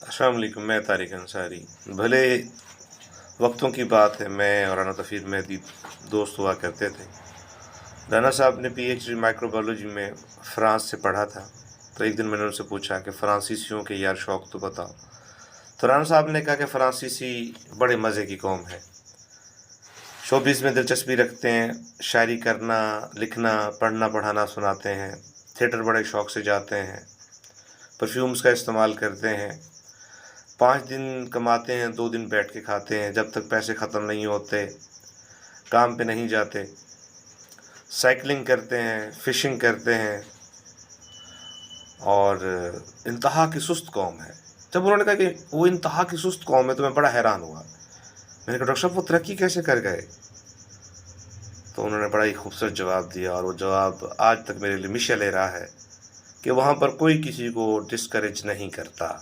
अस्सलाम वालेकुम। मैं तारिक अंसारी। भले वक्तों की बात है, मैं और राना तफीर मेहदी दोस्त हुआ करते थे। राना साहब ने पीएचडी माइक्रोबायोलॉजी में फ्रांस से पढ़ा था। तो एक दिन मैंने उनसे पूछा कि फ़्रांसीसियों के यार शौक़ तो बताओ। तो राना साहब ने कहा कि फ़्रांसीसी बड़े मज़े की कौम है, शोबिज़ में दिलचस्पी रखते हैं, शायरी करना, लिखना, पढ़ना पढ़ाना सुनाते हैं, थिएटर बड़े शौक़ से जाते हैं, परफ्यूम्स का इस्तेमाल करते हैं, 5 दिन कमाते हैं, 2 दिन बैठ के खाते हैं, जब तक पैसे ख़त्म नहीं होते काम पे नहीं जाते, साइकिलिंग करते हैं, फ़िशिंग करते हैं और इंतहा की सुस्त कौम है। जब उन्होंने कहा कि वो इंतहा की सुस्त कौम है तो मैं बड़ा हैरान हुआ। मैंने कहा डॉक्टर साहब वो तरक्की कैसे कर गए? तो उन्होंने बड़ा ही खूबसूरत जवाब दिया और वो जवाब आज तक मेरे लिए मिशा ले रहा है कि वहाँ पर कोई किसी को डिस्करेज नहीं करता।